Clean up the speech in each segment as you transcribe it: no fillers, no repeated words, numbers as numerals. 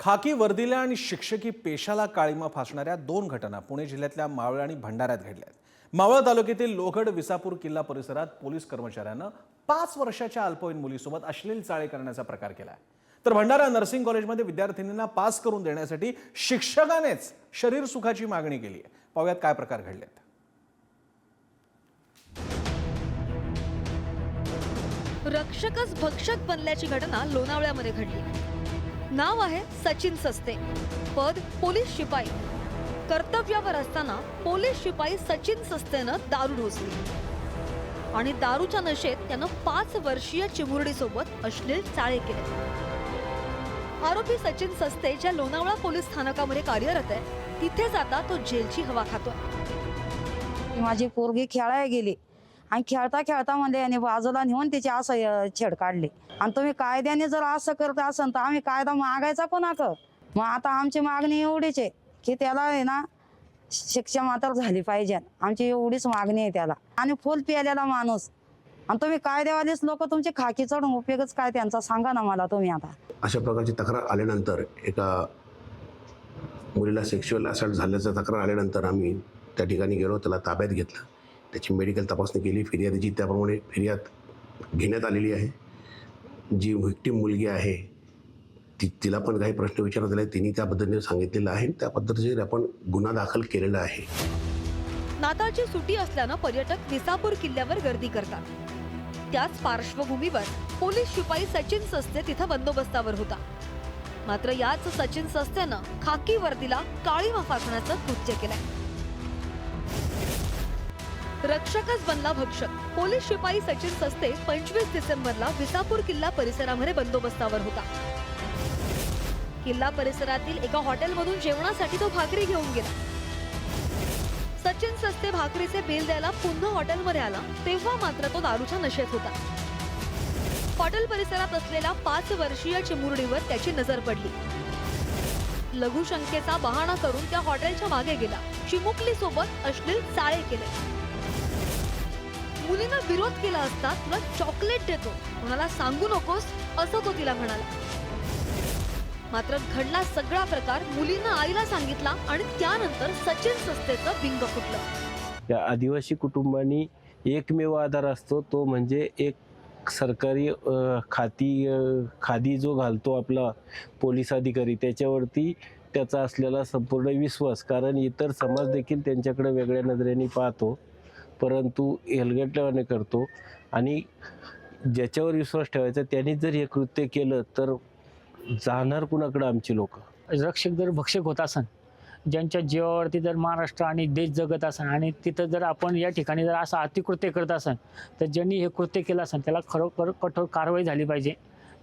खाकी वर्दीला आणि शिक्षकी पेशाला काळीमा फासणाऱ्या दोन घटना पुणे जिल्ह्यातल्या मावळ आणि भंडाऱ्यात घडल्या आहेत। मावळ तालुक्यातील लोहगड विसापूर किल्ला परिसरात पोलीस कर्मचाऱ्यानं 5 वर्षाच्या अल्पवयीन मुलीसोबत अश्लील चाळे करण्याचा प्रकार केला। तर भंडारा नर्सिंग कॉलेजमध्ये विद्यार्थिनींना पास करून देण्यासाठी शिक्षकानेच शरीर सुखाची मागणी केली आहे। पाहूयात काय प्रकार घडलेत। रक्षकच भक्षक बनल्याची घटना लोणावळ्यामध्ये घडली। नाव आहे सचिन सस्ते, पद पोलीस शिपाई। कर्तव्यावर असताना पोलीस शिपाई सचिन सस्तेनं दारू ढोसली आणि दारूच्या नशेत त्यानं 5 वर्षीय चिमुरडीसोबत अश्लील चाळे केले। आरोपी सचिन सस्ते ज्या लोणावळा पोलीस स्थानकामध्ये कार्यरत आहे तिथेच आता तो जेलची हवा खातोय। माझी पोरगी खेळायला गेली आणि खेळता खेळता म्हणजे याने बाजूला नेऊन तिचे असं छेड काढले आणि तुम्ही कायद्याने जर असं करत असाल तर आम्ही कायदा मागायचा कोणाकडं। मग आता आमची मागणी एवढीच आहे की त्याला आहे ना शिक्षा मात्र झाली पाहिजे, आमची एवढीच मागणी आहे त्याला। आणि फुल प्यालेला माणूस आणि तुम्ही कायद्यावालेच लोक तुमची खाकी चढून उपयोगच काय त्यांचा सांगा ना मला तुम्ही। आता अशा प्रकारची तक्रार आल्यानंतर एका मुलीला सेक्शुअल असॉल्ट झाल्याचं तक्रार आल्यानंतर आम्ही त्या ठिकाणी गेलो, त्याला ताब्यात घेतलं, त्याची मेडिकल तपासणी केली। फिर्यादीची त्याप्रमाणे फिर्याद घेण्यात आलेली आहे। जी व्हिक्टीम मुलगी आहे तिला पण काही प्रश्न विचारण्यात आले, तिने त्या पद्धतीने सांगितलेलं आहे, त्या पद्धतीने आपण गुन्हा दाखल केलेला आहे। नाताळची सुट्टी असल्यानं पर्यटक विसापूर किल्ल्यावर गर्दी करतात। त्याच पार्श्वभूमीवर पोलीस शिपाई सचिन सस्ते तिथं बंदोबस्तावर होता। मात्र याच सचिन सस्तेनं खाकी वर्दीला काळीमा फासण्याचं कृत्य केलंय। रक्षकच बनला भक्षक। पोलीस शिपाई सचिन सस्ते 25 डिसेंबरला विसापूर किल्ला परिसरामध्ये बंदोबस्तावर होता। किल्ला परिसरातील एका हॉटेलमधून जेवणासाठी तो भाकरी घेऊन गेला। सचिन सस्ते भाकरीचे बिल द्यायला पुन्हा हॉटेलमध्ये आला तेव्हा मात्र तो दारूच्या नशेत होता। हॉटेल परिसरात असलेल्या 5 वर्षीय चिमुरडीवर त्याची नजर पडली। लघुशंकेचा बहाणा करून त्या हॉटेलच्या मागे गेला, चिमुकली सोबत अश्लील चाळे केले। मुलीनं विरोध केला असता तुला चॉकलेट देतो, कोणाला सांगू नकोस असं तो तिला म्हणाला। मात्र घडला सगळा प्रकार मुलीनं आईला सांगितला आणि त्यानंतर सचिन सस्तेचं बिंग फुटलं। या आदिवासी कुटुंबांनी एकमेव आधार असतो तो म्हणजे एक सरकारी खादी जो घालतो आपला पोलीस अधिकारी, त्याच्यावरती त्याचा असलेला संपूर्ण विश्वास। कारण इतर समाज देखील त्यांच्याकडे वेगळ्या नजरेने पाहतो, परंतु हेलगटल्याने करतो आणि ज्याच्यावर विश्वास ठेवायचा त्यांनी जर हे कृत्य केलं तर जाणार कुणाकडे आमची लोक। रक्षक जर भक्षक होत असन, ज्यांच्या जीवावरती जर महाराष्ट्र आणि देश जगत असन आणि तिथं जर आपण या ठिकाणी जर असं अतिकृत्य करत असन तर ज्यांनी हे कृत्य केलं असन त्याला खरोखर कठोर कारवाई झाली पाहिजे।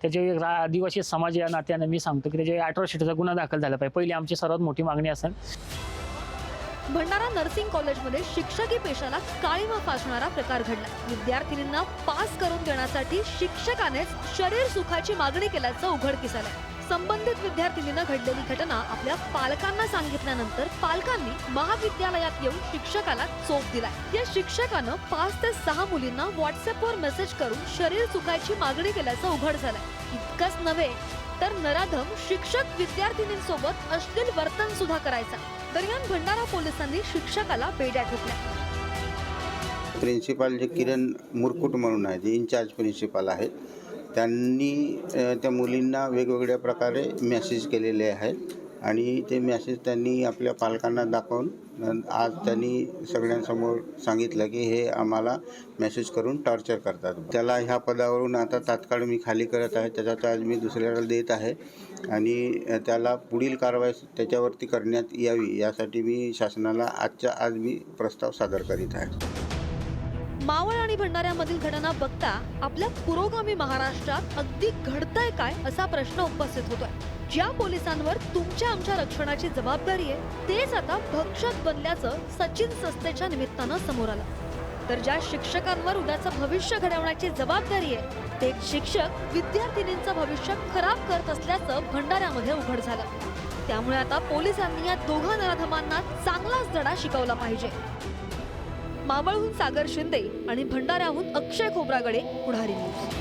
त्याच्या आदिवासी समाज या नात्यानं मी सांगतो की त्याच्या 18 गुन्हा दाखल झाला पाहिजे। पहिली आमची सर्वात मोठी मागणी असेल। भंडारा नर्सिंग कॉलेजमध्ये शिक्षकी पेशाला काळीमा फासणारा प्रकार घडला। विद्यार्थिनींना पास करून देण्यासाठी शिक्षकानेच शरीर सुखाची मागणी केल्याचं उघडकीस आलंय। संबंधित विद्यार्थिनीनं घडलेली घटना आपल्या पालकांना सांगितल्यानंतर पालकांनी महाविद्यालयात येऊन शिक्षकाला चोप दिलाय। या शिक्षकानं 5 ते 6 मुलींना व्हॉट्सअपवर मेसेज करून शरीर सुखाची मागणी केल्याचं उघड झालंय। इतकंच नव्हे तर नराधम शिक्षक विद्यार्थिनींसोबत अश्लील वर्तन सुद्धा करायचा। दरम्यान भंडारा पोलिसांनी शिक्षकाला बेड्या ठोकल्या। प्रिन्सिपाल जे किरण मुरकुट म्हणून आहे, जे इन्चार्ज प्रिन्सिपाल आहेत, त्यांनी त्या मुलींना वेगवेगळ्या प्रकारे मेसेज केलेले आहेत आणि ते मेसेज त्यांनी आपल्या पालकांना दाखवून आज त्यांनी सगळ्यांसमोर सांगितलं की हे आम्हाला मेसेज करून टॉर्चर करतात। त्याला ह्या पदावरून आता तात्काळ मी खाली करत आहे, त्याचा चार्ज मी दुसऱ्याला देत आहे आणि त्याला पुढील कारवाई त्याच्यावरती करण्यात यावी यासाठी मी शासनाला आजच्या आज मी प्रस्ताव सादर करीत आहे। मावळ आणि भंडाऱ्यामधील घटना बघता आपल्या पुरोगामी महाराष्ट्रात अगदी घडतंय काय असा प्रश्न उपस्थित होतोय। ज्या पोलिसांवर तुमच्या आमच्या रक्षणाची जबाबदारी आहे तेच आता भक्षक बनल्याचं सचिन सस्तेच्या निमित्तानं समोर आलं। तर ज्या शिक्षकांवर उद्याचं भविष्य घडवण्याची जबाबदारी आहे ते शिक्षक विद्यार्थिनींचं भविष्य खराब करत असल्याचं भंडाऱ्यामध्ये उघड झालं। त्यामुळे आता पोलिसांनी या दोघा नराधमांना चांगलाच धडा शिकवला पाहिजे। मावळहून सागर शिंदे आणि भंडाऱ्याहून अक्षय खोब्रागडे, पुढारी न्यूज।